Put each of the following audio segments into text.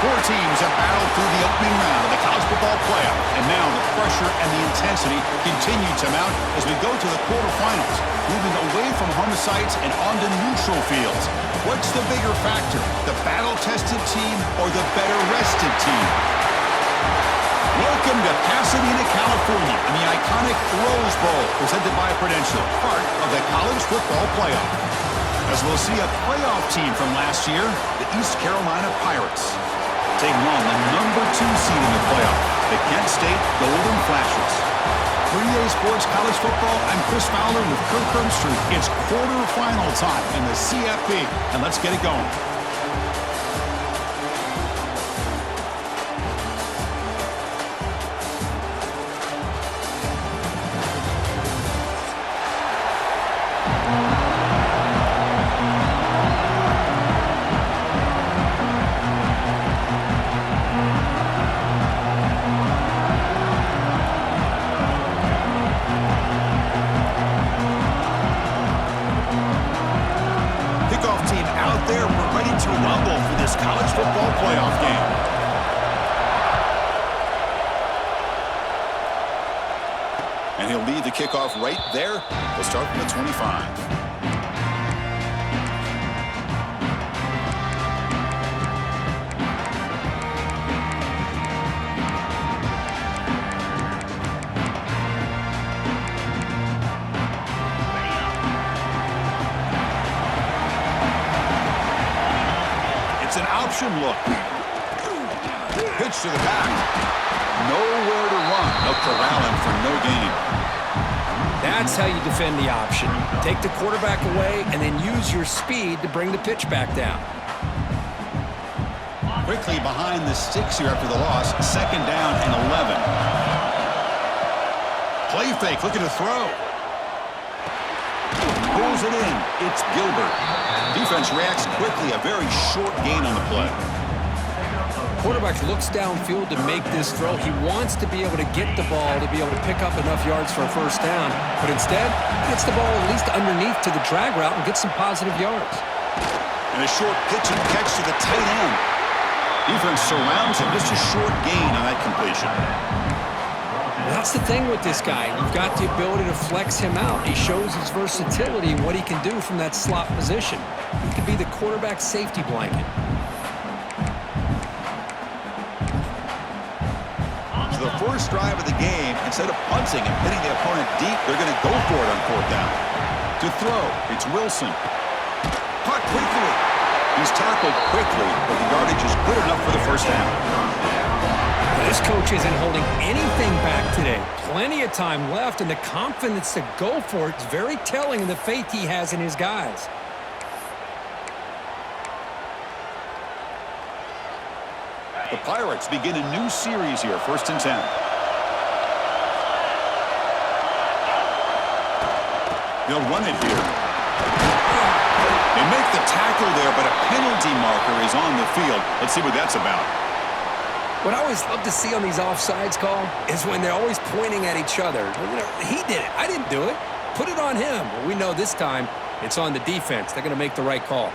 Four teams have battled through the opening round of the college football playoff, and now the pressure and the intensity continue to mount as we go to the quarterfinals, moving away from home sites and onto neutral fields. What's the bigger factor, the battle-tested team or the better-rested team? Welcome to Pasadena, California, in the iconic Rose Bowl, presented by Prudential, part of the college football playoff. As we'll see a playoff team from last year, the East Carolina Pirates, taking on the number 2 seed in the playoff, the Kent State Golden Flashes. For EA Sports College Football, I'm Chris Fowler with Kirk Herbstreit. It's quarterfinal time in the CFP, and let's get it going. College football playoff game. And he'll lead the kickoff right there. He'll start from the 25. Look. Pitch to the back. Nowhere to run. They'll corral him for no gain. That's how you defend the option. Take the quarterback away and then use your speed to bring the pitch back down. Quickly behind the sticks here after the loss. 2nd down and 11. Play fake, looking to throw. Pulls it in. It's Gilbert. Defense reacts quickly. A very short gain on the play. Quarterback looks downfield to make this throw. He wants to be able to get the ball to be able to pick up enough yards for a first down. But instead, gets the ball at least underneath to the drag route and gets some positive yards. And a short pitch and catch to the tight end. Defense surrounds him. Just a short gain on that completion. That's the thing with this guy. You've got the ability to flex him out. He shows his versatility and what he can do from that slot position. He can be the quarterback safety blanket. So the first drive of the game, instead of punting and hitting the opponent deep, they're going to go for it on 4th down. To throw, it's Wilson. Caught quickly. He's tackled quickly, but the yardage is good enough for the first down. This coach isn't holding anything back today. Plenty of time left, and the confidence to go for it is very telling of the faith he has in his guys. The Pirates begin a new series here, 1st and 10. They'll run it here. They make the tackle there, but a penalty marker is on the field. Let's see what that's about. What I always love to see on these offsides call is when they're always pointing at each other. You know, he did it. I didn't do it. Put it on him. Well, we know this time it's on the defense. They're going to make the right call.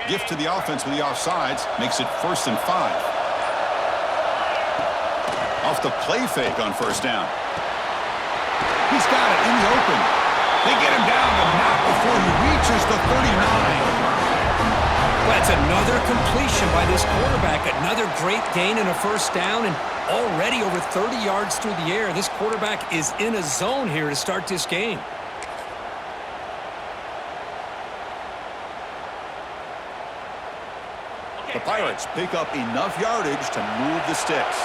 Gift to the offense with the offsides makes it 1st and 5. Off the play fake on 1st down. He's got it in the open. They get him down, but not before he reaches the 39. That's another completion by this quarterback. Another great gain and a first down, and already over 30 yards through the air. This quarterback is in a zone here to start this game. The Pirates pick up enough yardage to move the sticks.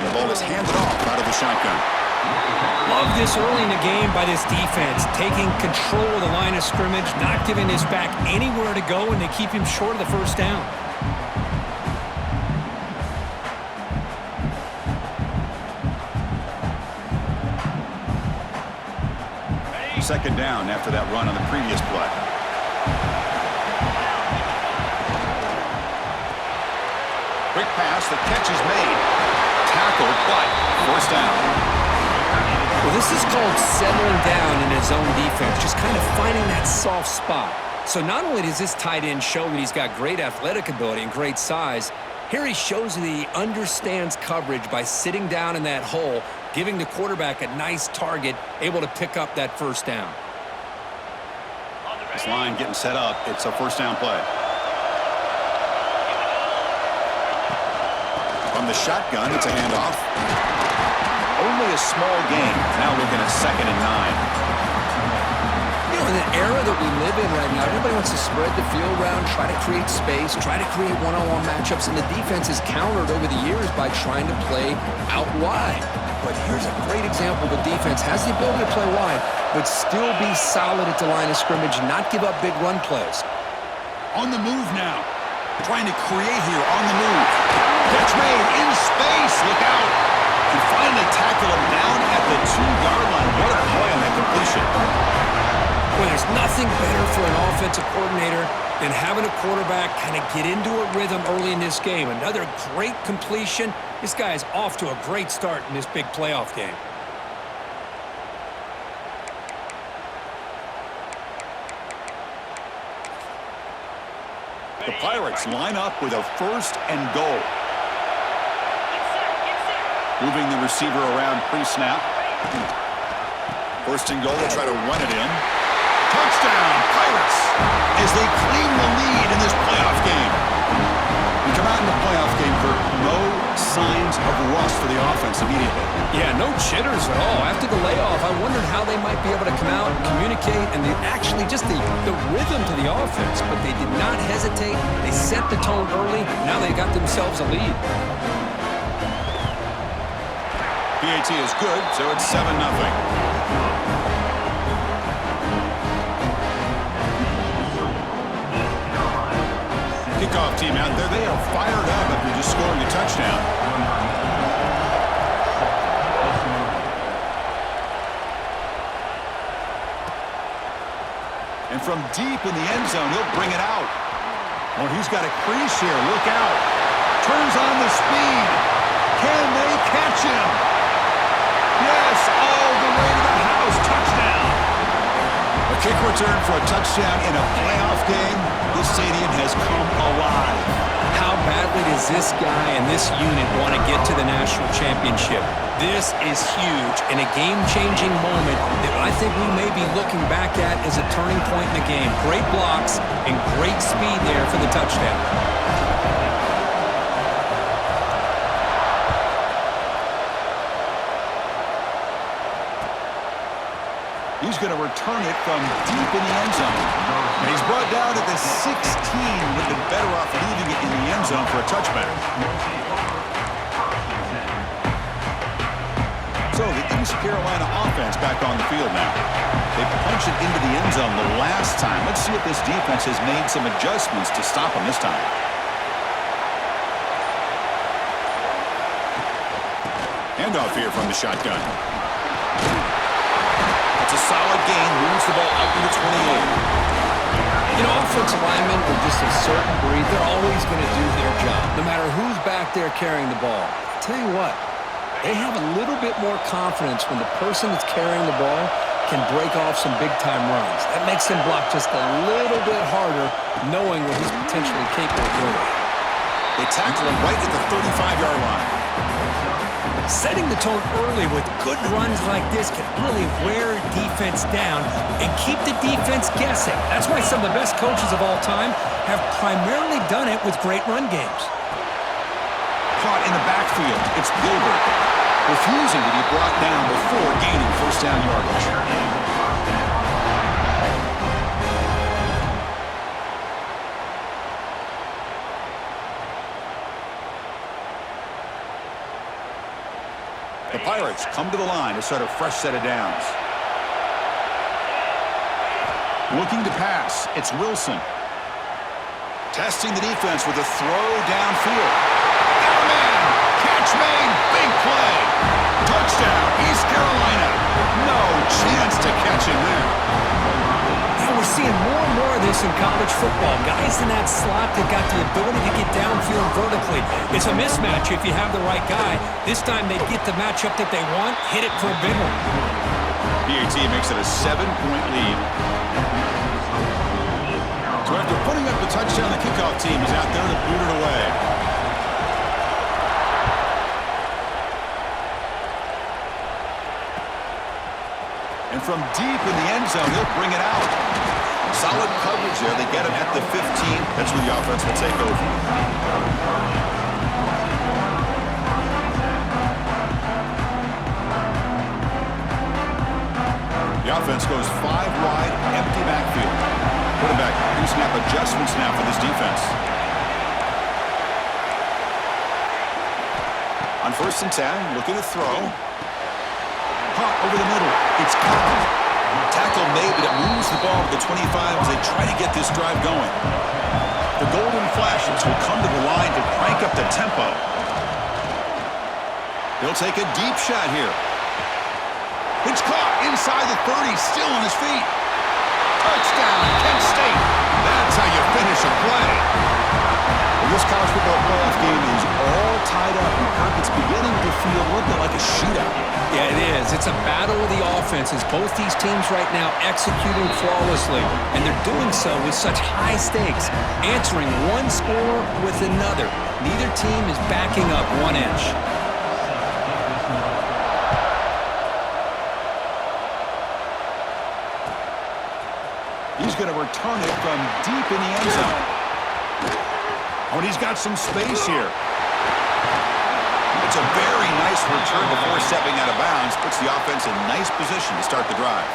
The ball is handed off out of the shotgun. Love this early in the game by this defense, taking control of the line of scrimmage, not giving this back anywhere to go, and they keep him short of the first down. 2nd down after that run on the previous play. Quick pass, the catch is made. Tackled, but 1st down. Well, this is called settling down in a zone defense, just kind of finding that soft spot. So not only does this tight end show that he's got great athletic ability and great size, here he shows that he understands coverage by sitting down in that hole, giving the quarterback a nice target, able to pick up that first down. This line getting set up. It's a first down play. From the shotgun, it's a handoff. Only a small gain. Now looking at 2nd and 9. You know, in the era that we live in right now, everybody wants to spread the field around, try to create space, try to create one-on-one matchups, and the defense has countered over the years by trying to play out wide. But here's a great example. The defense has the ability to play wide, but still be solid at the line of scrimmage, not give up big run plays. On the move now. Trying to create here on the move. Catch made in space. Look out. He finally tackled him down at the 2-yard line. What a play on that completion. Well, there's nothing better for an offensive coordinator than having a quarterback kind of get into a rhythm early in this game. Another great completion. This guy is off to a great start in this big playoff game. The Pirates line up with a 1st and goal. Moving the receiver around pre-snap. 1st and goal, they'll try to run it in. Touchdown, Pirates, as they claim the lead in this playoff game. We come out in the playoff game for no signs of rust for the offense immediately. Yeah, no jitters at all. After the layoff, I wondered how they might be able to come out and communicate and actually just the rhythm to the offense. But they did not hesitate. They set the tone early. Now they got themselves a lead. PAT is good, so it's 7-0. Kickoff team out there. They are fired up after just scoring a touchdown. And from deep in the end zone, he'll bring it out. Oh, he's got a crease here. Look out. Turns on the speed. Can they catch him? Yes, all the way to the house. Touchdown. A kick return for a touchdown in a playoff game. This stadium has come alive. How badly does this guy and this unit want to get to the national championship? This is huge and a game-changing moment that I think we may be looking back at as a turning point in the game. Great blocks and great speed there for the touchdown. He's going to return it from deep in the end zone. And he's brought down at the 16. Would have been better off leaving it in the end zone for a touchback. So the East Carolina offense back on the field now. They punched it into the end zone the last time. Let's see if this defense has made some adjustments to stop them this time. Handoff here from the shotgun. It's a solid gain, moves the ball out to the 28. You know, offensive linemen are just a certain breed. They're always going to do their job, no matter who's back there carrying the ball. I'll tell you what, they have a little bit more confidence when the person that's carrying the ball can break off some big-time runs. That makes him block just a little bit harder, knowing what he's potentially capable of doing. They tackle him right at the 35-yard line. Setting the tone early with good runs like this can really wear defense down and keep the defense guessing. That's why some of the best coaches of all time have primarily done it with great run games. Caught in the backfield, it's Gilbert, refusing to be brought down before gaining first down yardage. The Pirates come to the line to start a fresh set of downs. Looking to pass, it's Wilson. Testing the defense with a throw downfield. Got a man! Catch made! Big play! Touchdown, East Carolina! No chance to catch him there. Yeah, we're seeing more and more of this in college football. Guys in that slot that got the ability to get downfield vertically. It's a mismatch if you have the right guy. This time they get the matchup that they want, hit it for a big one. PAT makes it a 7-point lead. So after putting up the touchdown, the kickoff team is out there to boot it away. And from deep in the end zone, he'll bring it out. Solid coverage there. They get him at the 15. That's where the offense will take over. The offense goes 5 wide, empty backfield. Quarterback pre-snap adjustments now for this defense. On 1st and 10, looking to throw. Caught over the middle. It's caught. Tackle made, but it moves the ball to the 25 as they try to get this drive going. The Golden Flashes will come to the line to crank up the tempo. They'll take a deep shot here. It's caught inside the 30, still on his feet. Touchdown, Kent State. That's how you finish a play. Well, this college football playoff game is all tied up, and Kirk, it's beginning to feel a little bit like a shootout. Yeah, it is. It's a battle of the offenses. Both these teams right now executing flawlessly, and they're doing so with such high stakes, answering one score with another. Neither team is backing up 1 inch. He's going to return it from deep in the end zone. Oh, and he's got some space here. It's a very nice return before stepping out of bounds. Puts the offense in nice position to start the drive.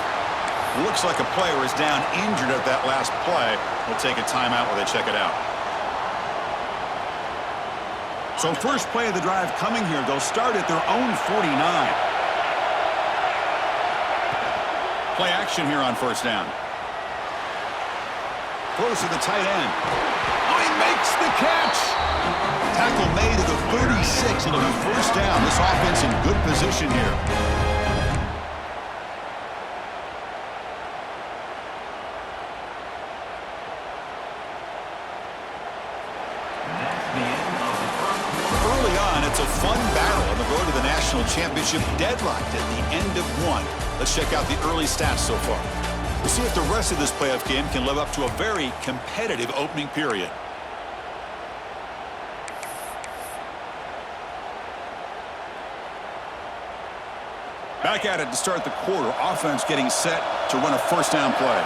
Looks like a player is down injured at that last play. We'll take a timeout while they check it out. So first play of the drive coming here. They'll start at their own 49. Play action here on 1st down. Throws to the tight end. Oh, he makes the catch. Tackle made at the 36. It'll be 1st down. This offense in good position here. Early on, it's a fun battle on the road to the national championship, deadlocked at the end of 1. Let's check out the early stats so far. We'll see if the rest of this playoff game can live up to a very competitive opening period. Back at it to start the quarter. Offense getting set to run a 1st down play.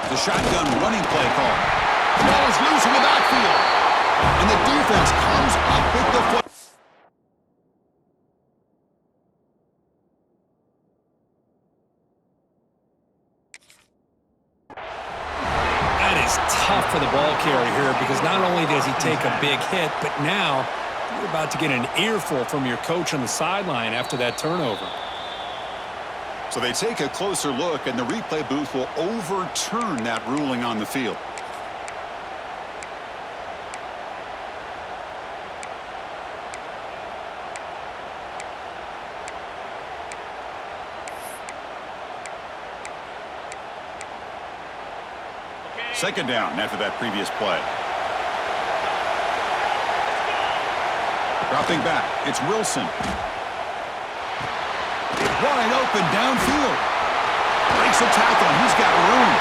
The shotgun running play call. The ball is loose in the backfield. And the defense comes up with the foot. Tough for the ball carrier here because not only does he take a big hit, but now you're about to get an earful from your coach on the sideline after that turnover. So they take a closer look, and the replay booth will overturn that ruling on the field. Second down after that previous play. Dropping back, it's Wilson. Wide open downfield. Breaks a tackle, and he's got room.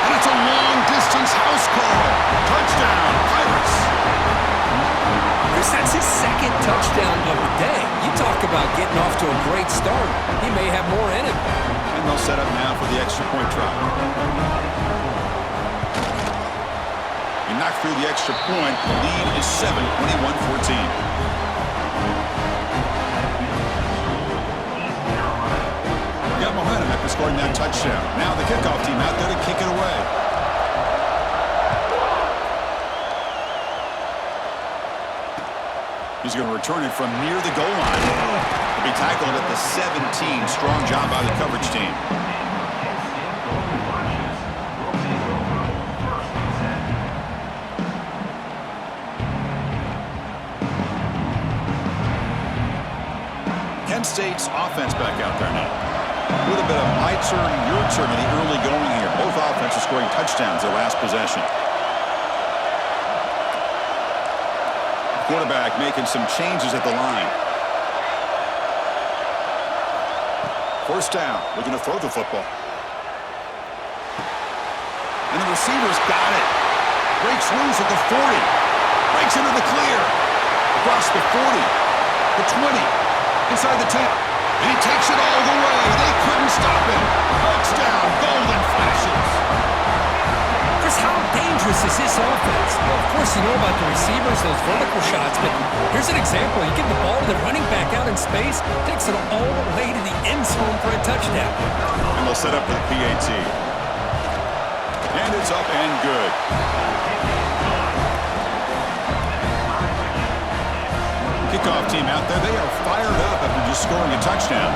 And it's a long-distance house call. Touchdown, Pirates. Chris, that's his 2nd touchdown of the day. You talk about getting off to a great start. He may have more in him. And they'll set up now for the extra point try. Knocked through the extra point. The lead is 7, 21-14. Got momentum after scoring that touchdown. Now the kickoff team out there to kick it away. He's going to return it from near the goal line. He'll be tackled at the 17. Strong job by the coverage team. Kent State's offense back out there now. With a bit of my turn, your turn in the early going here. Both offenses scoring touchdowns their last possession. Quarterback making some changes at the line. First down, looking to throw the football. And the receiver's got it. Breaks loose at the 40. Breaks into the clear. Across the 40. The 20. Inside the 10. And he takes it all the way. They couldn't stop him. Touchdown, Golden Flashes. Chris, how dangerous is this offense? Well, of course, you know about the receivers, those vertical shots, but here's an example. You give the ball to the running back out in space, takes it all the way to the end zone for a touchdown. And they'll set up for the PAT. And it's up and good. Kickoff team out there, they are fired up after just scoring a touchdown.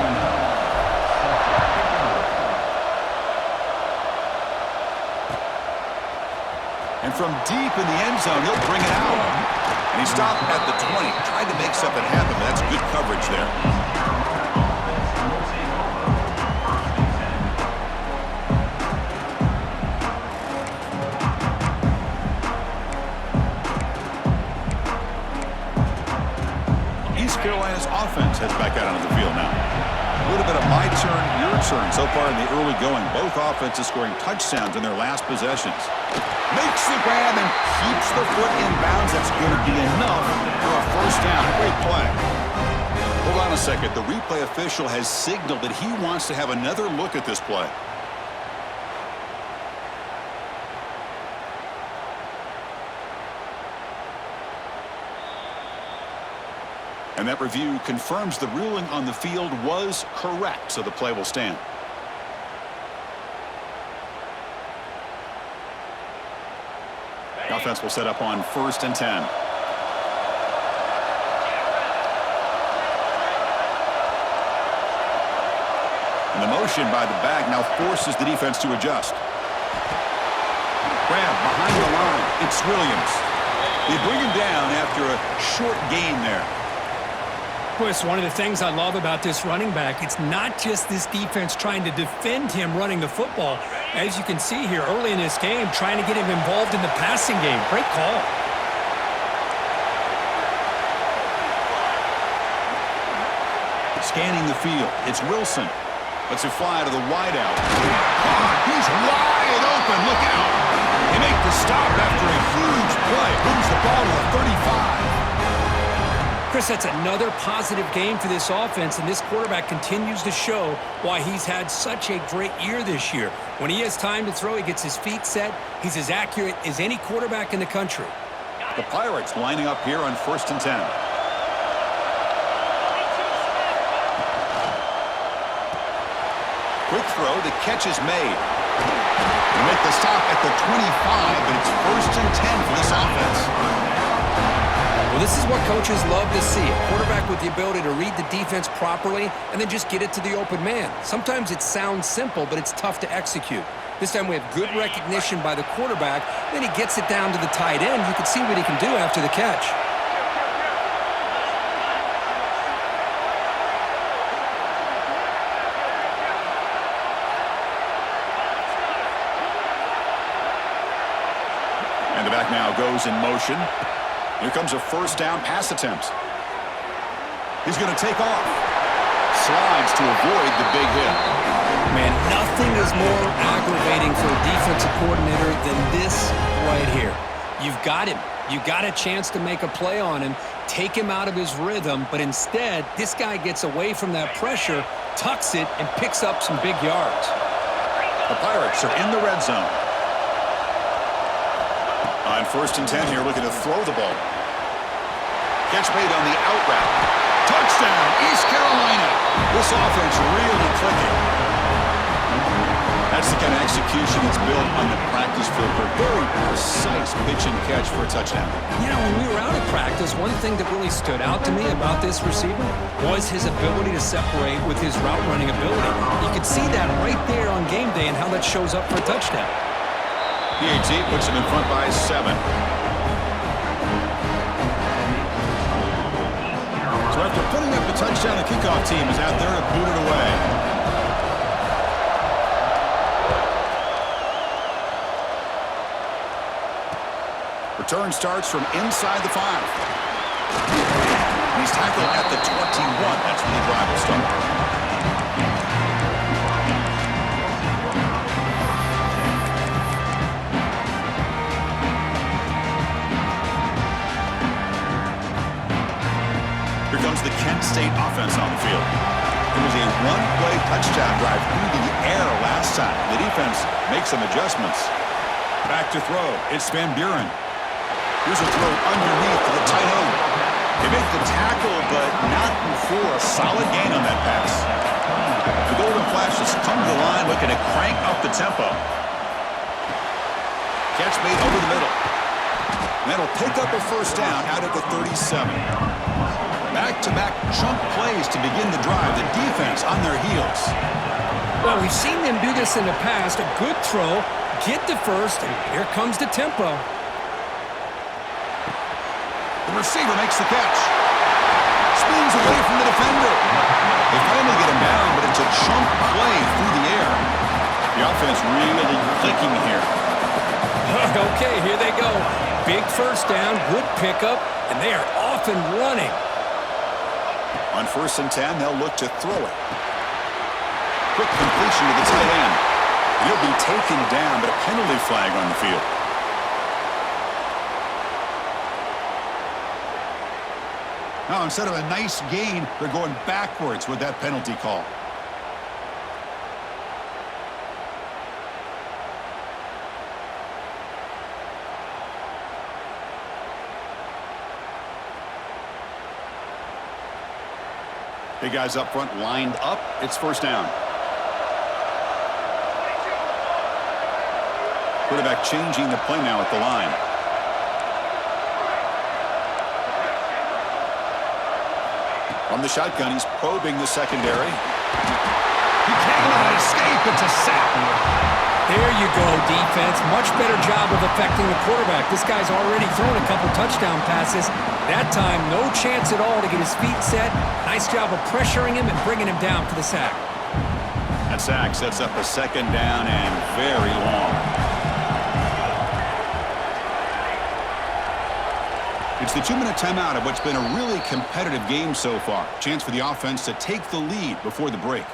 And from deep in the end zone, he'll bring it out. And he stopped at the 20. Tried to make something happen, but that's good coverage there. East Carolina's offense heads back out onto the field now. A little bit of my turn, your turn so far in the early going. Both offenses scoring touchdowns in their last possessions. Makes the grab and keeps the foot in bounds. That's going to be enough for a first down. Great play. Hold on a second. The replay official has signaled that he wants to have another look at this play. And that review confirms the ruling on the field was correct, so the play will stand. The offense will set up on 1st and 10. And the motion by the back now forces the defense to adjust. Grab behind the line. It's Williams. They bring him down after a short gain there. It's one of the things I love about this running back. It's not just this defense trying to defend him running the football. As you can see here early in this game, trying to get him involved in the passing game. Great call. Scanning the field. It's Wilson. Lets it fly to the wideout. He's wide open. Look out. They make the stop after a huge play. Moves the ball to the 35. Chris, that's another positive game for this offense, and this quarterback continues to show why he's had such a great year this year. When he has time to throw, he gets his feet set. He's as accurate as any quarterback in the country. The Pirates lining up here on 1st and 10. Quick throw, the catch is made. They make the stop at the 25, but it's 1st and 10 for this offense. Well, this is what coaches love to see. A quarterback with the ability to read the defense properly and then just get it to the open man. Sometimes it sounds simple, but it's tough to execute. This time we have good recognition by the quarterback. Then he gets it down to the tight end. You can see what he can do after the catch. And the back now goes in motion. Here comes a first down pass attempt. He's going to take off. Slides to avoid the big hit. Man, nothing is more aggravating for a defensive coordinator than this right here. You've got him. You got a chance to make a play on him, take him out of his rhythm, but instead, this guy gets away from that pressure, tucks it, and picks up some big yards. The Pirates are in the red zone. On 1st and 10 here, looking to throw the ball. Catch made on the out route. Touchdown, East Carolina. This offense really clicking. That's the kind of execution that's built on the practice field for a very precise pitch and catch for a touchdown. You know, when we were out of practice, one thing that really stood out to me about this receiver was his ability to separate with his route running ability. You could see that right there on game day and how that shows up for a touchdown. PAT puts him in front by 7. So after putting up the touchdown, the kickoff team is out there to boot it away. Return starts from inside the 5. He's tackled at the 21. That's where the drive will start. one-play touchdown drive through the air last time. The defense makes some adjustments. Back to throw. It's Van Buren. Here's a throw underneath to the tight end. They make the tackle, but not before a solid gain on that pass. The Golden Flashes come to the line looking to crank up the tempo. Catch made over the middle. And that'll pick up a first down out at the 37. Back-to-back chunk plays to begin the drive. The defense on their heels. Well, we've seen them do this in the past. A good throw, get the first, and here comes the tempo. The receiver makes the catch. Spins away from the defender. They finally get him down, but it's a chunk play through the air. The offense really clicking here. Okay, here they go. Big first down, good pickup, and they are off and running. On 1st and 10, they'll look to throw it. Quick completion to the tight end. He'll be taken down, but a penalty flag on the field. Now, instead of a nice gain, they're going backwards with that penalty call. Big guys up front lined up. It's first down. Quarterback changing the play now at the line. From the shotgun, he's probing the secondary. He cannot escape. It's a sack. There you go, defense. Much better job of affecting the quarterback. This guy's already thrown a couple touchdown passes. That time, no chance at all to get his feet set. Nice job of pressuring him and bringing him down for the sack. That sack sets up a second down and very long. It's the 2-minute timeout of what's been a really competitive game so far. Chance for the offense to take the lead before the break.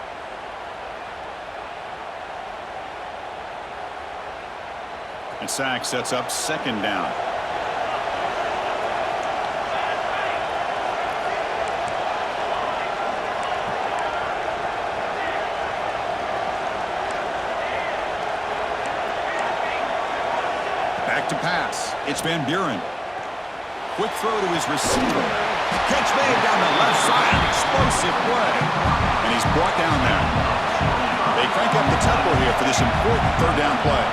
And sack sets up second down. Back to pass. It's Van Buren. Quick throw to his receiver. Catch made down the left side. Explosive play. And he's brought down there. They crank up the tempo here for this important third down play.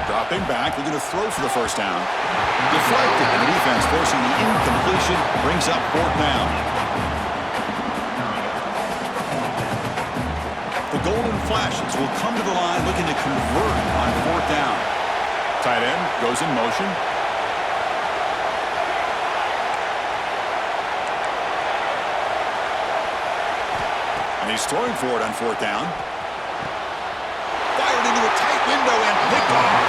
Dropping back, looking to throw for the first down. Deflected, and the defense forcing the incompletion, brings up fourth down. The Golden Flashes will come to the line looking to convert on fourth down. Tight end goes in motion. And he's throwing for it on fourth down. Fired into a tight window and picked off.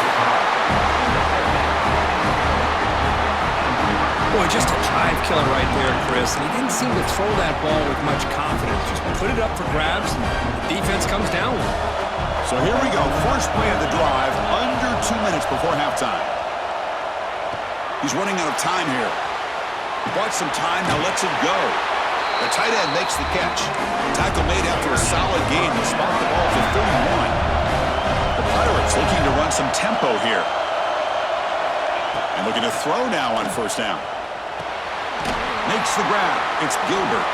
Boy, just a drive killer right there, Chris. And he didn't seem to throw that ball with much confidence. Just put it up for grabs, and the defense comes down with it. So here we go. First play of the drive, under 2 minutes before halftime. He's running out of time here. Bought some time, now lets it go. The tight end makes the catch. Tackle made after a solid gain. They spot the ball for 31. The Pirates looking to run some tempo here. And looking to throw now on first down. Makes the grab. It's Gilbert.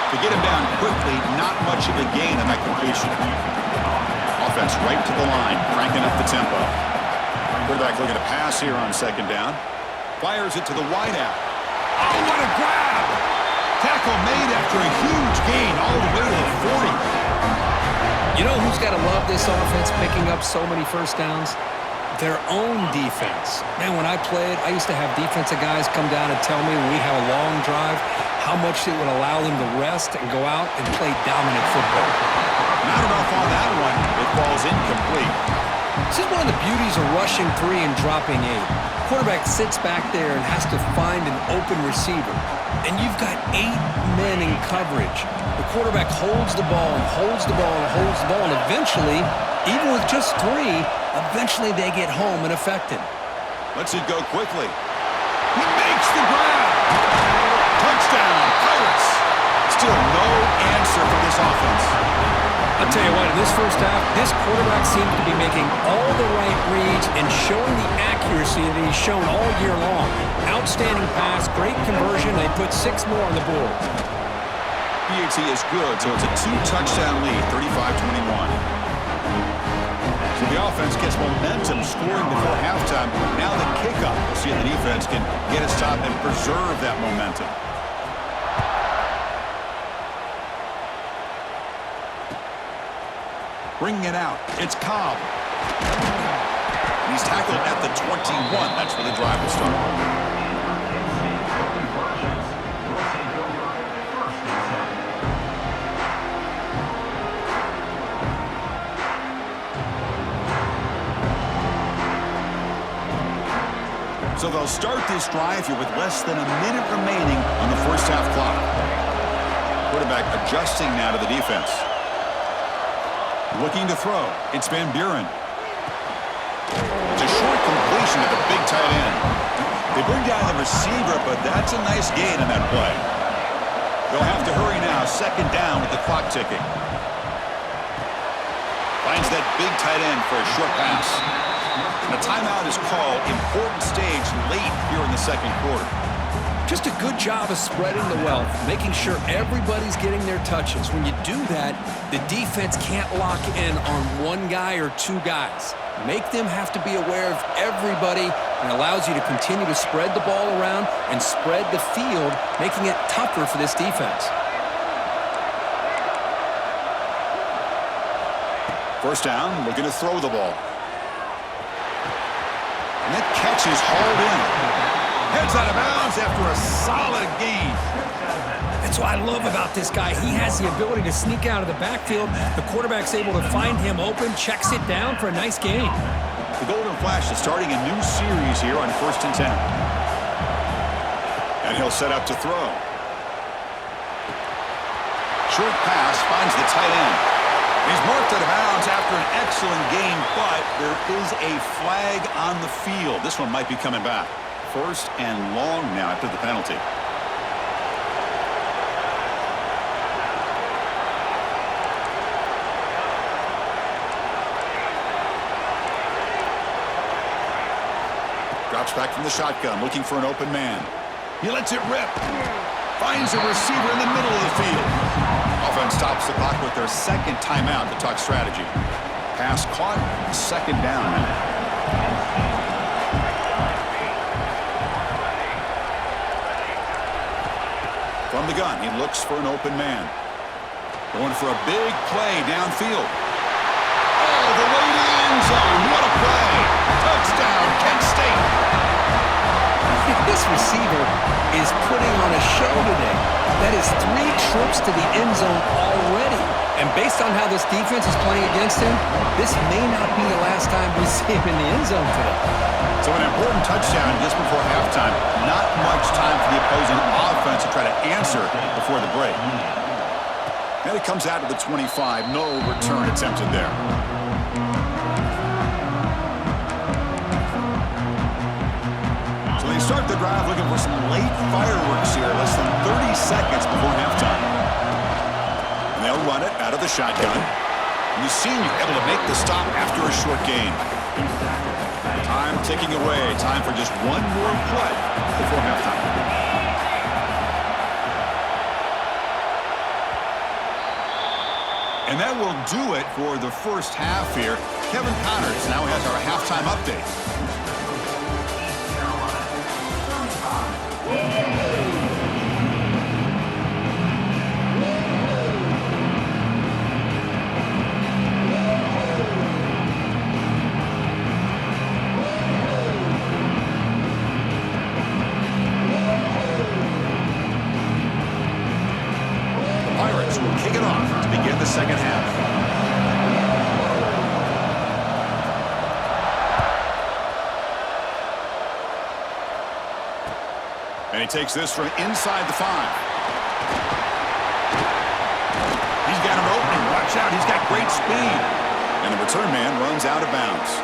To get him down quickly, not much of a gain on that completion. Offense right to the line, cranking up the tempo. Quarterback looking to pass here on second down. Fires it to the wideout. Oh, what a grab! Tackle made after a huge gain all the way to the 40. You know who's got to love this offense picking up so many first downs? Their own defense. Man, when I played, I used to have defensive guys come down and tell me when we have a long drive how much it would allow them to rest and go out and play dominant football. Not enough on that one. It falls incomplete. This is one of the beauties of rushing 3 and dropping 8. Quarterback sits back there and has to find an open receiver. And you've got 8 men in coverage. The quarterback holds the ball and holds the ball and holds the ball, and eventually, even with just 3, eventually they get home and affected. Lets it go quickly. He makes the grab. Touchdown. I'll tell you what, in this first half, this quarterback seems to be making all the right reads and showing the accuracy that he's shown all year long. Outstanding pass, great conversion. They put 6 more on the board. BAT is good, so it's a 2-touchdown lead, 35-21. So the offense gets momentum scoring before halftime. Now the kickoff. We'll see if the defense can get a stop and preserve that momentum. Bringing it out. It's Cobb. He's tackled at the 21. That's where the drive will start. So they'll start this drive here with less than a minute remaining on the first half clock. Quarterback adjusting now to the defense. Looking to throw. It's Van Buren. It's a short completion to the big tight end. They bring down the receiver, but that's a nice gain in that play. They'll have to hurry now. Second down with the clock ticking. Finds that big tight end for a short pass. And a timeout is called. Important stage late here in the second quarter. Just a good job of spreading the wealth, making sure everybody's getting their touches. When you do that, the defense can't lock in on one guy or 2 guys. Make them have to be aware of everybody, and allows you to continue to spread the ball around and spread the field, making it tougher for this defense. First down, looking to throw the ball. And that catch is hauled in. Heads out of bounds after a solid gain. That's what I love about this guy. He has the ability to sneak out of the backfield. The quarterback's able to find him open, checks it down for a nice gain. The Golden Flash is starting a new series here on 1st and 10. And he'll set up to throw. Short pass finds the tight end. He's marked out of bounds after an excellent gain, but there is a flag on the field. This one might be coming back. 1st and long now after the penalty. Drops back from the shotgun, looking for an open man. He lets it rip. Finds a receiver in the middle of the field. Offense stops the clock with their second timeout to talk strategy. Pass caught, second down now. From the gun, he looks for an open man. Going for a big play downfield. All the way to the end zone. What a play. Touchdown, Kent State. This receiver is putting on a show today. That is 3 trips to the end zone already. And based on how this defense is playing against him, this may not be the last time we see him in the end zone today. So an important touchdown just before halftime. Not much time for the opposing offense to try to answer before the break. And it comes out to the 25. No return attempted there. So they start the drive looking for some late fireworks here. Less than 30 seconds before halftime. And they'll run it out of the shotgun. And the senior able to make the stop after a short gain. Time ticking away. Time for just one more play before halftime. And that will do it for the first half here. Kevin Connors now has our halftime update. Kick it off to begin the second half. And he takes this from inside the 5. He's got him open. Watch out. He's got great speed. And the return man runs out of bounds.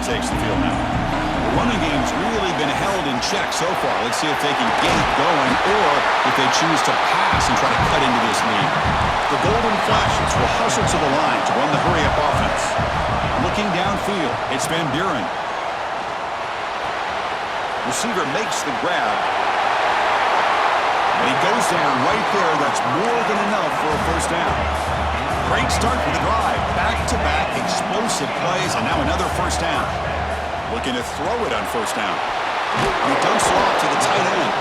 takes the field now. The running game's really been held in check so far. Let's see if they can get it going or if they choose to pass and try to cut into this lead. The Golden Flashes will hustle to the line to run the hurry-up offense. Looking downfield, it's Van Buren. Receiver makes the grab. And he goes down right there. That's more than enough for a first down. Great start for the drive. Back-to-back explosive plays, and now another first down. Looking to throw it on first down. He dumps it off to the tight end.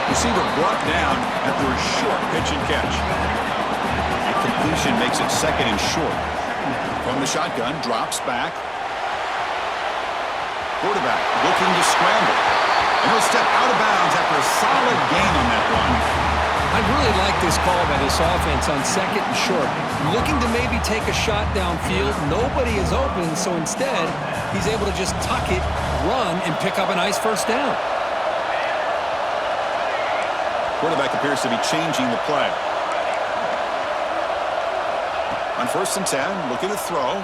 Receiver brought down after a short pitch and catch. And completion makes it second and short. From the shotgun, drops back. Quarterback looking to scramble. And he'll step out of bounds after a solid gain on that run. I really like this call by this offense on second and short. Looking to maybe take a shot downfield. Nobody is open, so instead, he's able to just tuck it, run, and pick up a nice first down. Quarterback appears to be changing the play. On 1st and 10, looking to throw.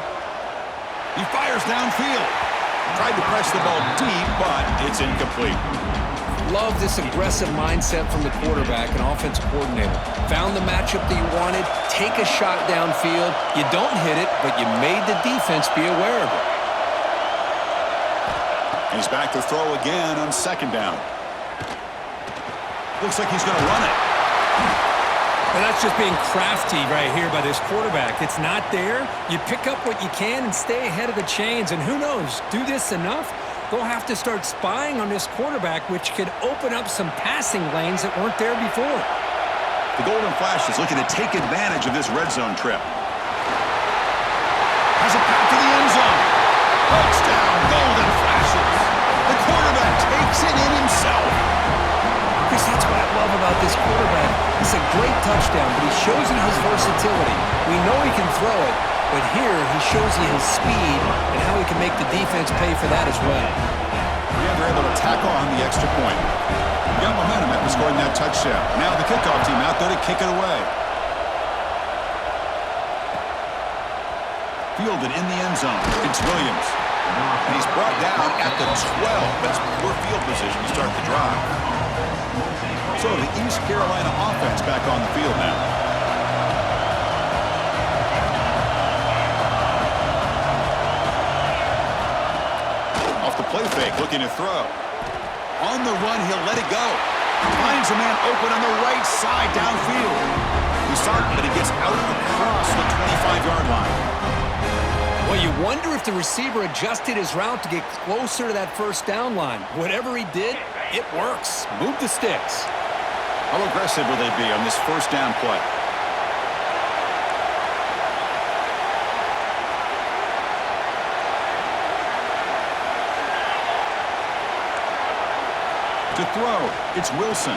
He fires downfield. Tried to press the ball deep, but it's incomplete. Love this aggressive mindset from the quarterback and offensive coordinator. Found the matchup that you wanted, take a shot downfield. You don't hit it, but you made the defense be aware of it. He's back to throw again on second down. Looks like he's going to run it. And that's just being crafty right here by this quarterback. It's not there. You pick up what you can and stay ahead of the chains. And who knows, do this enough, they'll have to start spying on this quarterback, which could open up some passing lanes that weren't there before. The Golden Flash is looking to take advantage of this red zone trip. Has it back to the end zone. Touchdown, Golden Flashes. The quarterback takes it in himself. Chris, that's what I love about this quarterback. It's a great touchdown, but he shows you his versatility. We know he can throw it, but here he shows you his speed and how he can make the defense pay for that as well. Yeah, they're able to tackle on the extra point. Got momentum after scoring that touchdown. Now the kickoff team out there to kick it away. Fielded in the end zone. It's Williams. And he's brought down at the 12. That's poor field position to start the drive. So the East Carolina offense back on the field now. Off the play fake, looking to throw. On the run, he'll let it go. Finds a man open on the right side downfield. He's starting, but he gets out across the 25-yard line. Well, you wonder if the receiver adjusted his route to get closer to that first down line. Whatever he did, it works. Move the sticks. How aggressive will they be on this first down play? To throw, it's Wilson.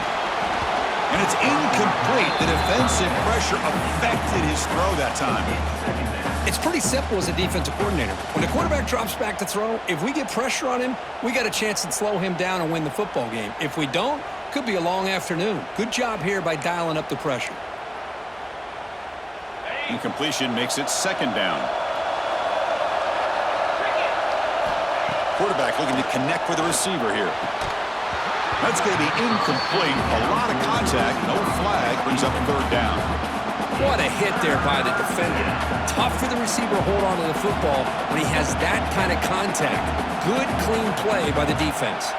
And it's incomplete. The defensive pressure affected his throw that time. It's pretty simple as a defensive coordinator. When the quarterback drops back to throw, if we get pressure on him, we got a chance to slow him down and win the football game. If we don't, could be a long afternoon. Good job here by dialing up the pressure. Incompletion makes it second down. Quarterback looking to connect with the receiver here. That's going to be incomplete. A lot of contact. No flag. Brings up third down. What a hit there by the defender. Tough for the receiver to hold on to the football when he has that kind of contact. Good, clean play by the defense.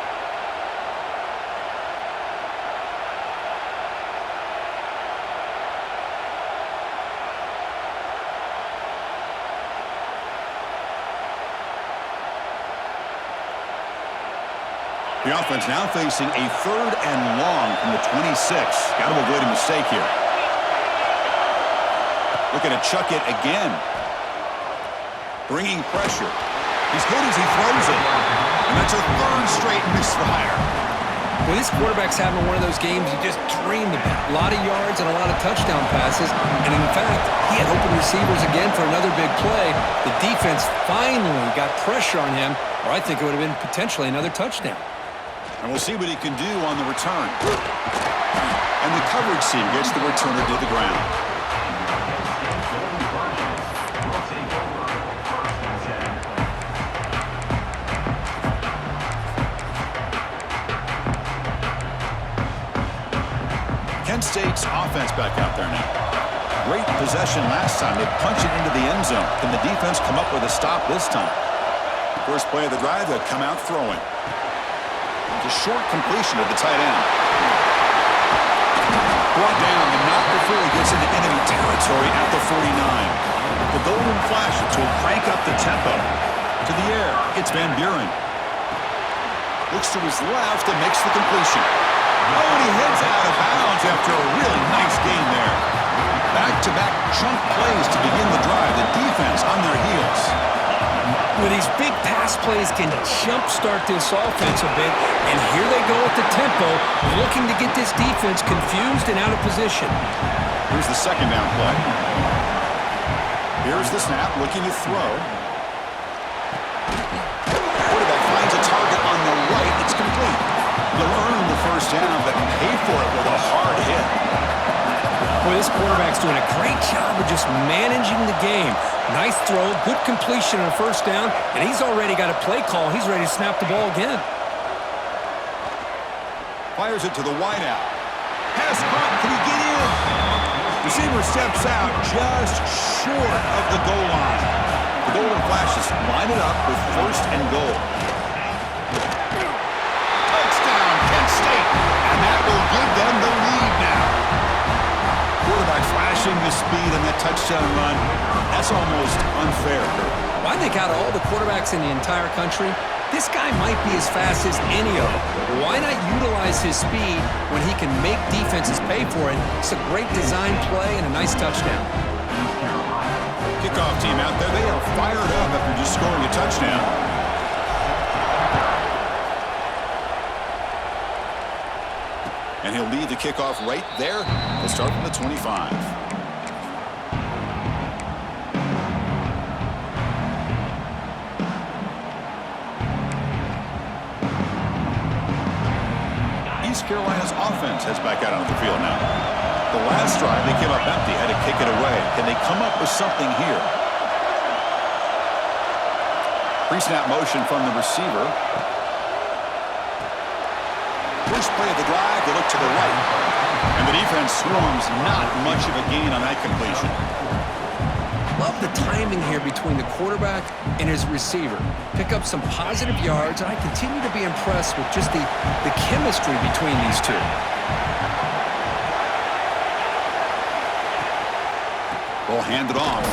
The offense now facing a third and long from the 26. Got to avoid a mistake here. Looking to chuck it again. Bringing pressure. He's good as he throws it. And that's a third straight misfire. Well, this quarterback's having one of those games you just dreamed about. A lot of yards and a lot of touchdown passes. And in fact, he had open receivers again for another big play. The defense finally got pressure on him, or I think it would have been potentially another touchdown. And we'll see what he can do on the return. And the coverage team gets the returner to the ground. Kent State's offense back out there now. Great possession last time. They punch it into the end zone. Can the defense come up with a stop this time? First play of the drive, they'll come out throwing. It's a short completion of the tight end. Brought down, and not before he gets into enemy territory at the 49. The golden flash will crank up the tempo. To the air, it's Van Buren. Looks to his left and makes the completion. Oh, and he heads out of bounds after a really nice game there. Back-to-back chunk plays to begin the drive. The defense on their heels. Well, these big pass plays can jumpstart this offense a bit, and here they go at the tempo, looking to get this defense confused and out of position. Here's the second down play. Here's the snap, looking to throw. Quarterback finds a target on the right. It's complete. He'll earn the first down, but pay for it with a hard hit. Boy, this quarterback's doing a great job of just managing the game. Nice throw, good completion on a first down, and he's already got a play call. He's ready to snap the ball again. Fires it to the wideout. Pass caught. Can he get in? Receiver steps out just short of the goal line. The Golden Flashes line it up with first and goal. Touchdown, Kent State. And that will give them the lead now. Quarterback flashing the speed on that touchdown run. That's almost unfair. Well, I think out of all the quarterbacks in the entire country, this guy might be as fast as any of them. Why not utilize his speed when he can make defenses pay for it? It's a great design play and a nice touchdown. Kickoff team out there, they are fired up after just scoring a touchdown. And he'll lead the kickoff right there. They'll start from the 25. East Carolina's offense heads back out onto the field now. The last drive, they came up empty, had to kick it away. Can they come up with something here? Pre-snap motion from the receiver. First play of the drive, they look to the right. And the defense swarms not much of a gain on that completion. Love the timing here between the quarterback and his receiver. Pick up some positive yards, and I continue to be impressed with just the chemistry between these two. Ball handed off.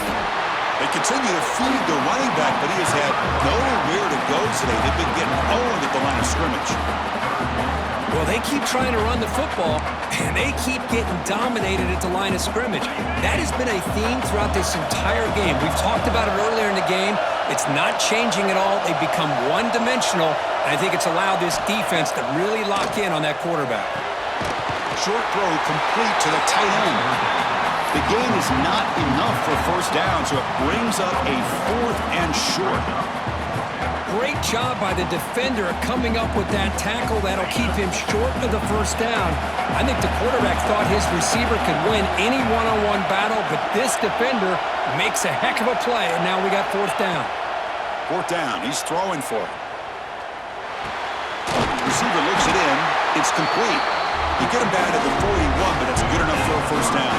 They continue to feed the running back, but he has had nowhere to go today. They've been getting owned at the line of scrimmage. Well, they keep trying to run the football, and they keep getting dominated at the line of scrimmage. That has been a theme throughout this entire game. We've talked about it earlier in the game. It's not changing at all. They've become one-dimensional, and I think it's allowed this defense to really lock in on that quarterback. Short throw complete to the tight end. The gain is not enough for first down, so it brings up a 4th and short. Great job by the defender coming up with that tackle that'll keep him short of the first down. I think the quarterback thought his receiver could win any one-on-one battle, but this defender makes a heck of a play, and now we got 4th down. 4th down, he's throwing for it. Receiver looks it in, it's complete. You get him down to the 41, but it's good enough for a first down.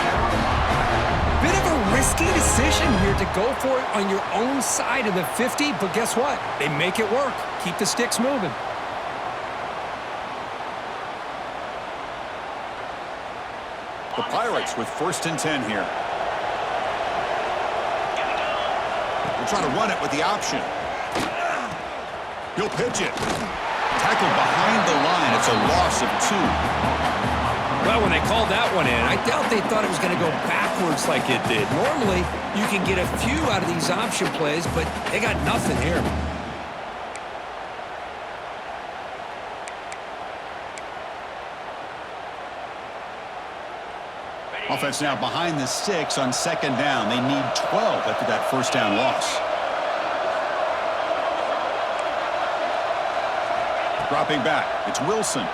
Bit of a risky decision here to go for it on your own side of the 50, but guess what? They make it work. Keep the sticks moving. The Pirates with 1st and 10 here. They're trying to run it with the option. He'll pitch it. Tackled behind the line. It's a loss of 2. Well, when they called that one in, I doubt they thought it was going to go backwards like it did. Normally, you can get a few out of these option plays, but they got nothing here. Offense now behind the sticks on 2nd down. They need 12 after that first down loss. Dropping back, it's Wilson.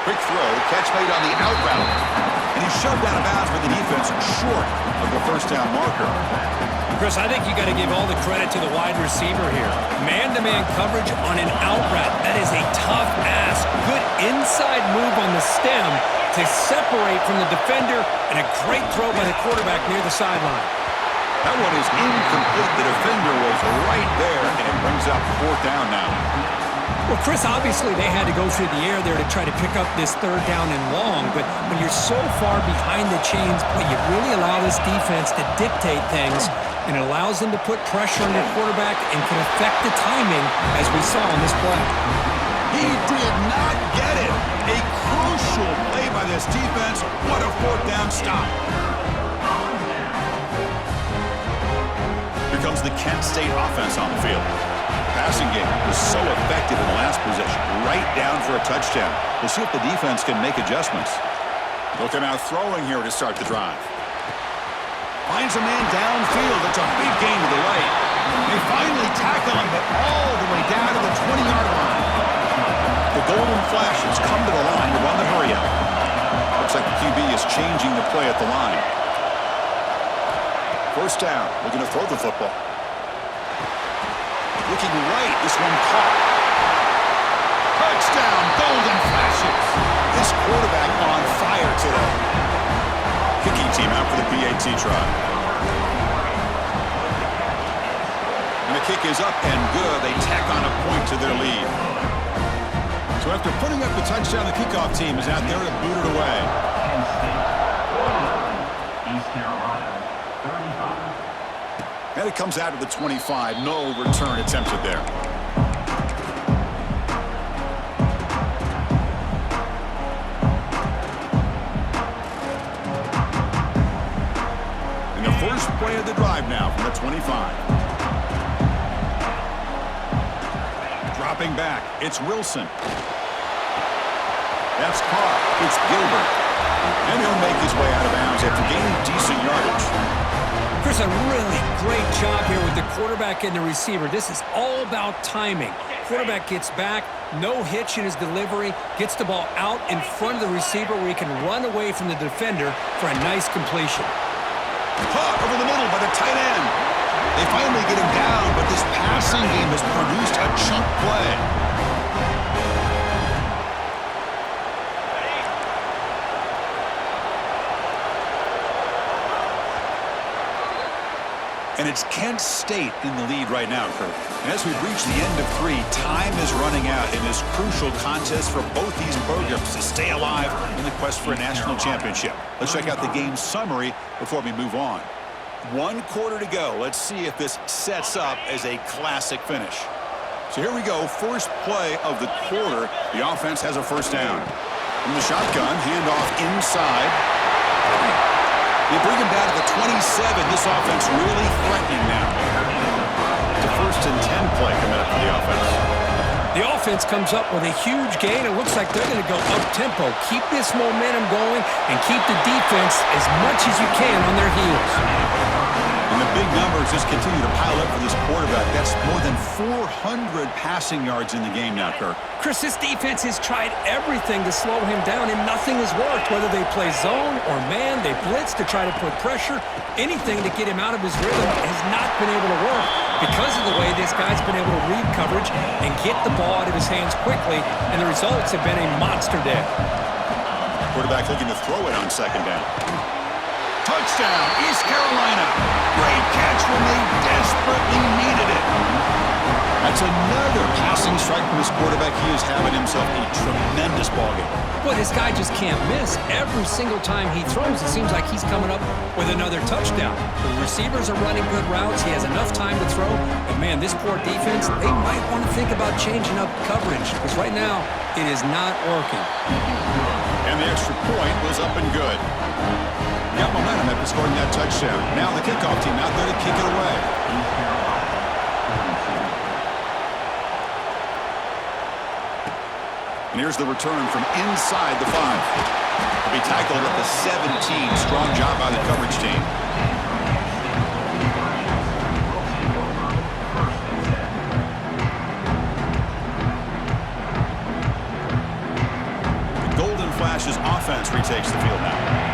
Quick throw, catch made on the out route. And he's shoved out of bounds with the defense short of the first down marker. Chris, I think you got to give all the credit to the wide receiver here. Man-to-man coverage on an out route. That is a tough ask. Good inside move on the stem to separate from the defender, and a great throw by the quarterback near the sideline. That one is incomplete. The defender was right there, and it brings up 4th down now. Well, Chris, obviously they had to go through the air there to try to pick up this 3rd down and long, but when you're so far behind the chains, boy, you really allow this defense to dictate things, and it allows them to put pressure on your quarterback and can affect the timing, as we saw on this play. He did not get it. A crucial play by this defense. What a 4th down stop. Here comes the Kent State offense on the field. Passing game was so effective in the last possession, right down for a touchdown. We'll see if the defense can make adjustments. They'll come out throwing here to start the drive. Finds a man downfield. It's a big gain to the right. They finally tackle him, but all the way down to the 20-yard line. The Golden Flash has come to the line to run the hurry out. Looks like the QB is changing the play at the line. 1st down. We're going to throw the football. Looking right, this one caught. Touchdown, Golden Flashes. This quarterback on fire today. Kicking team out for the PAT try. And the kick is up and good. They tack on a point to their lead. So after putting up the touchdown, the kickoff team is out there to boot it away. East Carolina, 35. And it comes out of the 25. No return attempted there. And the first play of the drive now from the 25. Dropping back, it's Wilson. That's caught. It's Gilbert. And he'll make his way out of bounds after gaining decent yardage. Chris, a really great job here with the quarterback and the receiver. This is all about timing. Quarterback gets back, no hitch in his delivery, gets the ball out in front of the receiver where he can run away from the defender for a nice completion. Caught over the middle by the tight end. They finally get him down, but this passing game has produced a chunk play. And it's Kent State in the lead right now, Kurt. And as we reach the end of 3, time is running out in this crucial contest for both these programs to stay alive in the quest for a national championship. Let's check out the game summary before we move on. 1 quarter to go. Let's see if this sets up as a classic finish. So here we go. First play of the quarter. The offense has a 1st down. From the shotgun, handoff inside. They bring him down to the 27. This offense really threatening now. It's a 1st and 10 play coming up for the offense. The offense comes up with a huge gain. It looks like they're going to go up-tempo. Keep this momentum going and keep the defense as much as you can on their heels. And the big numbers just continue to pile up for this quarterback. That's more than 400 passing yards in the game now, Kirk. Chris, this defense has tried everything to slow him down, and nothing has worked. Whether they play zone or man, they blitz to try to put pressure. Anything to get him out of his rhythm has not been able to work because of the way this guy's been able to read coverage and get the ball out of his hands quickly, and the results have been a monster day. Quarterback looking to throw it on 2nd down. Touchdown, East Carolina. Great catch when they desperately needed it. That's another passing strike from this quarterback. He is having himself a tremendous ballgame. But this guy just can't miss. Every single time he throws, it seems like he's coming up with another touchdown. The receivers are running good routes. He has enough time to throw. And, man, this poor defense, they might want to think about changing up coverage because right now it is not working. And the extra point was up and good. Got momentum after scoring that touchdown. Now the kickoff team out there to kick it away. And here's the return from inside the 5. He'll be tackled at the 17. Strong job by the coverage team. The Golden Flashes offense retakes the field now.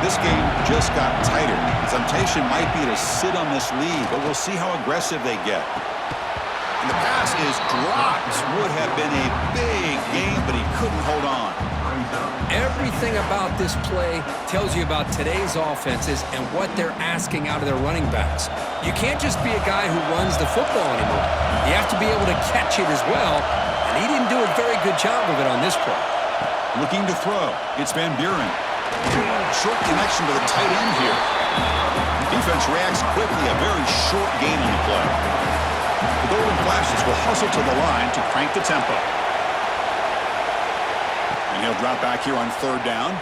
This game just got tighter. The temptation might be to sit on this lead, but we'll see how aggressive they get. And the pass is dropped. Would have been a big game, but he couldn't hold on. Everything about this play tells you about today's offenses and what they're asking out of their running backs. You can't just be a guy who runs the football anymore. You have to be able to catch it as well, and he didn't do a very good job of it on this play. Looking to throw. It's Van Buren. Short connection to the tight end here. Defense reacts quickly. A very short gain on the play. The Golden Flashes will hustle to the line to crank the tempo. And he'll drop back here on 3rd down.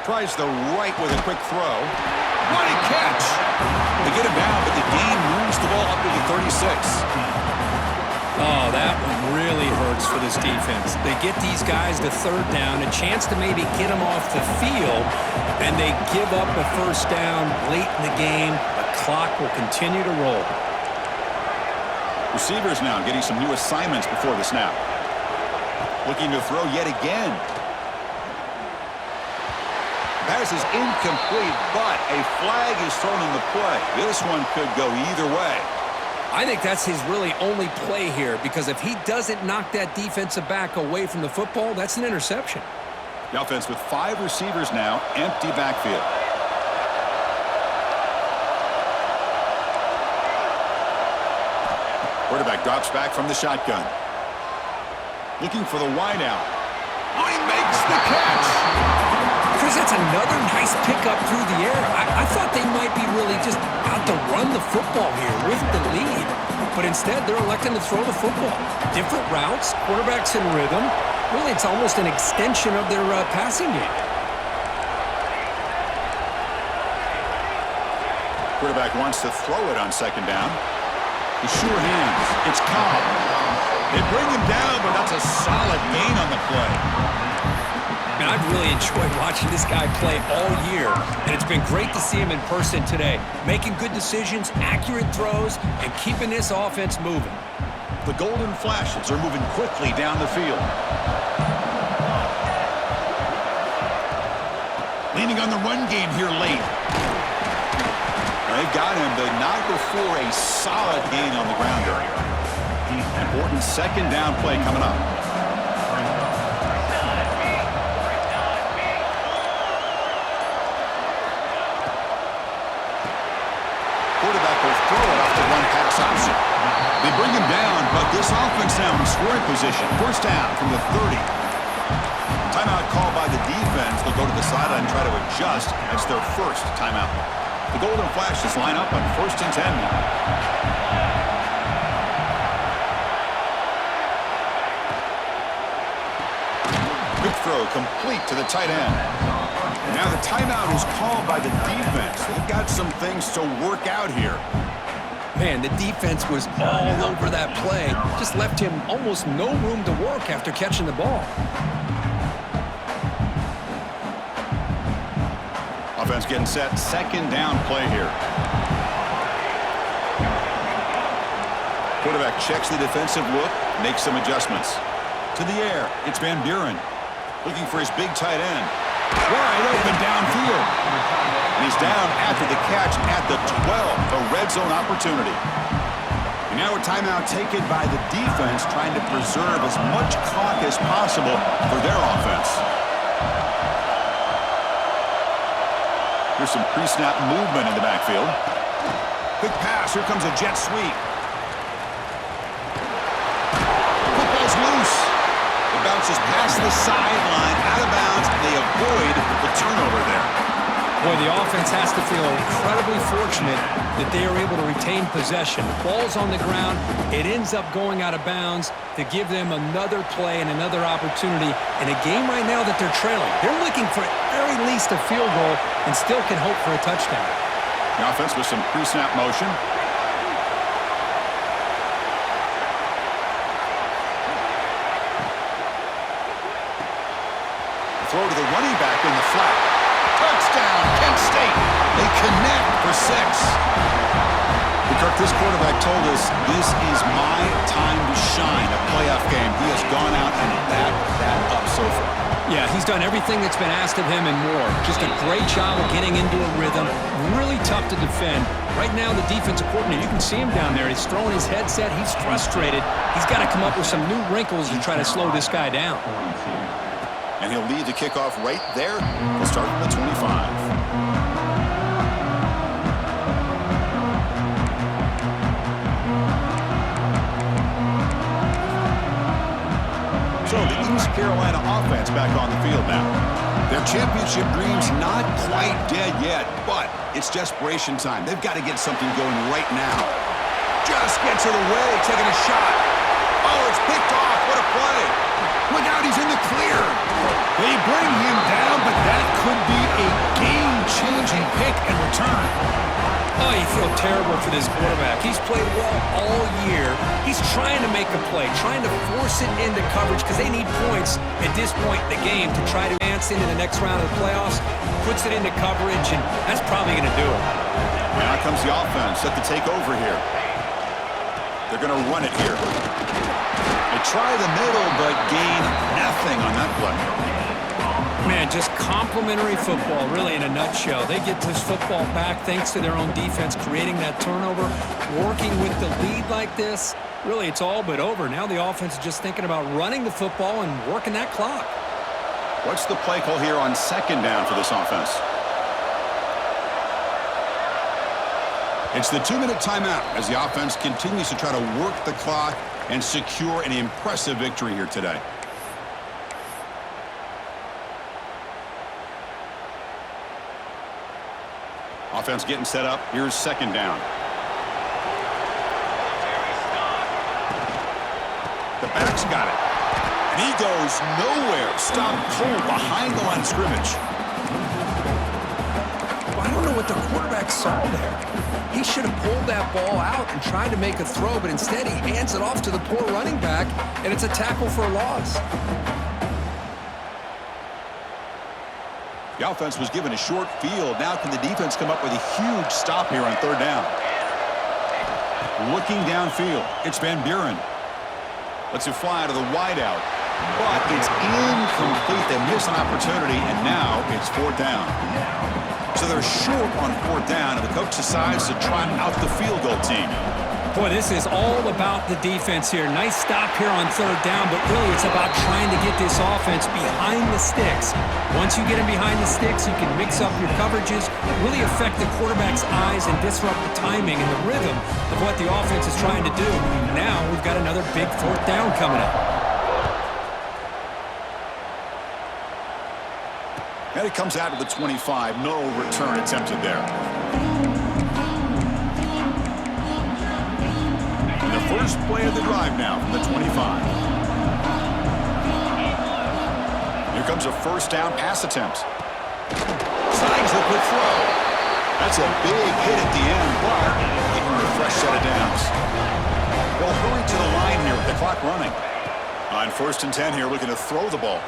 Tries the right with a quick throw. What a catch! They get him down, but the gain moves the ball up to the 36. Oh, that one really hurts for this defense. They get these guys to 3rd down, a chance to maybe get them off the field, and they give up a 1st down late in the game. The clock will continue to roll. Receivers now getting some new assignments before the snap. Looking to throw yet again. Pass is incomplete, but a flag is thrown on the play. This one could go either way. I think that's his really only play here, because if he doesn't knock that defensive back away from the football, that's an interception. The offense with 5 receivers now, empty backfield. Quarterback drops back from the shotgun. Looking for the wideout. Oh, he makes the catch! Chris, that's another nice pickup through the air. I thought they might be really just out to run the football here with the lead. But instead, they're electing to throw the football. Different routes, quarterbacks in rhythm. Really, it's almost an extension of their passing game. Quarterback wants to throw it on 2nd down. The sure hands. It's Cobb. They bring him down, but that's a solid gain on the play. And I've really enjoyed watching this guy play all year, and it's been great to see him in person today, making good decisions, accurate throws, and keeping this offense moving. The Golden Flashes are moving quickly down the field. Leaning on the run game here late. They've got him, but not before a solid gain on the ground area. Important 2nd down play coming up. Quarterback will throw it off the one-pass option. They bring him down, but this offense now in scoring position. 1st down from the 30. Timeout called by the defense. They'll go to the sideline and try to adjust. That's their 1st timeout. The Golden Flashes line up on 1st and 10 now. Quick throw complete to the tight end. Now the timeout is called by the defense. They've got some things to work out here. Man, the defense was all over that play. Just left him almost no room to work after catching the ball. Offense getting set. 2nd down play here. Quarterback checks the defensive look, makes some adjustments. To the air, it's Van Buren. Looking for his big tight end. Wide open downfield. And he's down after the catch at the 12. A red zone opportunity. And now a timeout taken by the defense, trying to preserve as much clock as possible for their offense. Here's some pre-snap movement in the backfield. Quick pass. Here comes a jet sweep. Football's loose. It bounces past the sideline, out of bounds, and they avoid the turnover there. Boy, the offense has to feel incredibly fortunate that they are able to retain possession. The ball's on the ground. It ends up going out of bounds to give them another play and another opportunity in a game right now that they're trailing. They're looking for at very least a field goal and still can hope for a touchdown. The offense with some pre-snap motion. Throw to the running back in the flat. Touchdown, Kent State. They connect for 6. Kirk, this quarterback told us this is my time to shine, a playoff game. He has gone out and backed that up so far. Yeah, he's done everything that's been asked of him and more. Just a great job of getting into a rhythm. Really tough to defend. Right now, the defensive coordinator, you can see him down there. He's throwing his headset. He's frustrated. He's got to come up with some new wrinkles to try to slow this guy down. And he'll lead the kickoff right there. We'll start from the 25. So the East Carolina offense back on the field now. Their championship dreams not quite dead yet, but it's desperation time. They've got to get something going right now. Just gets it away, taking a shot. Oh, it's picked off. What a play. Look out, he's in the clear. They bring him down, but that could be a game-changing pick and return. Oh, you feel terrible for this quarterback. He's played well all year. He's trying to make a play, trying to force it into coverage because they need points at this point in the game to try to advance into the next round of the playoffs. Puts it into coverage, and that's probably going to do it. Now comes the offense set to take over here. They're going to run it here. They try the middle, but gain nothing on that play. Man, just complimentary football, really, in a nutshell. They get this football back thanks to their own defense, creating that turnover, working with the lead like this. Really, it's all but over. Now the offense is just thinking about running the football and working that clock. What's the play call here on second down for this offense? It's the 2-minute timeout as the offense continues to try to work the clock and secure an impressive victory here today. Offense getting set up. Here's second down. The back's got it. And he goes nowhere. Stopped cold behind the line of scrimmage. I don't know what the quarterback saw there. He should have pulled that ball out and tried to make a throw, but instead he hands it off to the poor running back, and it's a tackle for a loss. The offense was given a short field. Now can the defense come up with a huge stop here on third down? Looking downfield, it's Van Buren. Lets it fly to the wideout. But it's incomplete. They miss an opportunity, and now it's fourth down. So they're short on fourth down, and the coach decides to try out the field goal team. Boy, this is all about the defense here. Nice stop here on third down, but really it's about trying to get this offense behind the sticks. Once you get them behind the sticks, you can mix up your coverages, really affect the quarterback's eyes and disrupt the timing and the rhythm of what the offense is trying to do. Now we've got another big fourth down coming up. And it comes out to the 25. No return attempted there. First play of the drive now from the 25. Here comes a first down pass attempt. Signs the quick throw. That's a big hit at the end, but even a fresh set of downs. They'll hurry to the line here with the clock running. On 1st and 10 here, looking to throw the ball.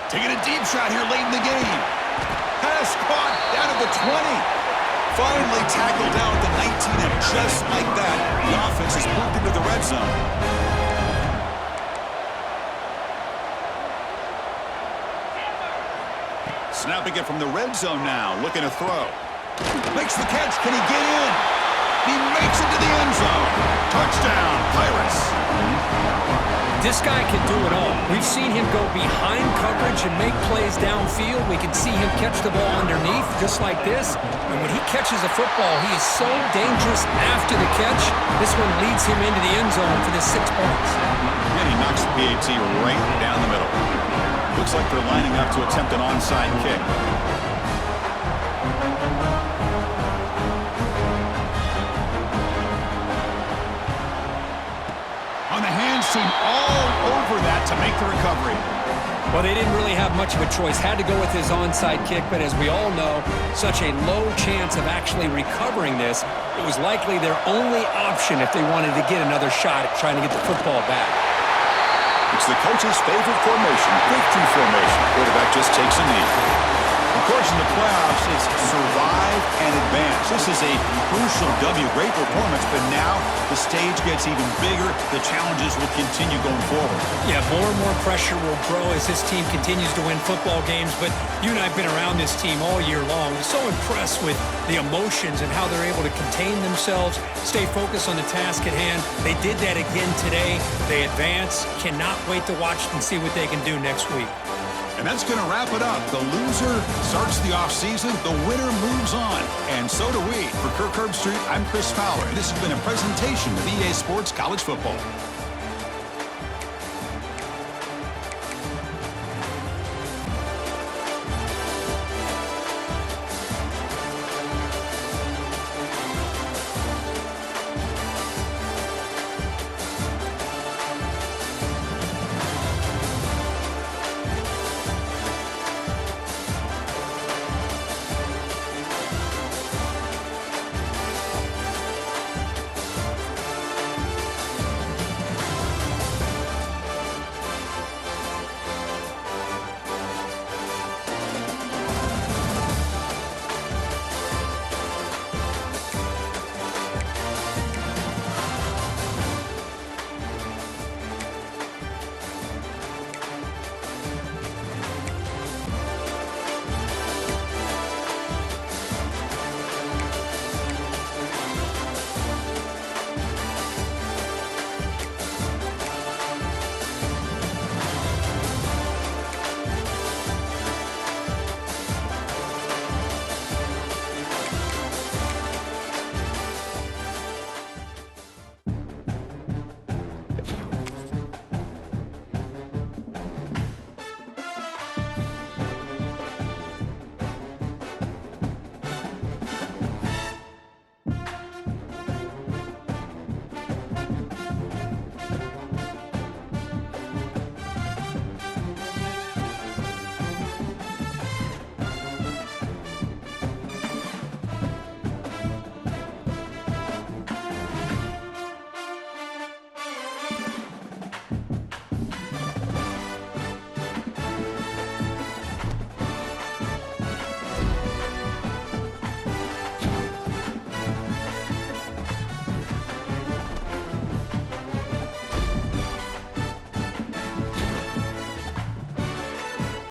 Taking a deep shot here late in the game. Pass caught down at the 20. Finally tackled down at the 19, and just like that, the offense has moved into the red zone. Snapping it from the red zone now, looking to throw. Makes the catch. Can he get in? He makes it to the end zone. Touchdown, Pirates. This guy can do it all. We've seen him go behind coverage and make plays downfield. We can see him catch the ball underneath just like this. And when he catches a football, he is so dangerous after the catch. This one leads him into the end zone for the 6 points. And he knocks the PAT right down the middle. Looks like they're lining up to attempt an onside kick. On the hands team, all over that to make the recovery. Well, they didn't really have much of a choice. Had to go with his onside kick, but as we all know, such a low chance of actually recovering this. It was likely their only option if they wanted to get another shot at trying to get the football back. It's the coach's favorite formation, victory formation. Quarterback just takes a knee. The course, in the playoffs, it's survive and advance. This is a crucial W. Great performance, but now the stage gets even bigger. The challenges will continue going forward. Yeah, more and more pressure will grow as this team continues to win football games, but you and I have been around this team all year long. I'm so impressed with the emotions and how they're able to contain themselves, stay focused on the task at hand. They did that again today. They advance. Cannot wait to watch and see what they can do next week. And that's going to wrap it up. The loser starts the offseason. The winner moves on. And so do we. For Kirk Herbstreit, I'm Chris Fowler. This has been a presentation of EA Sports College Football.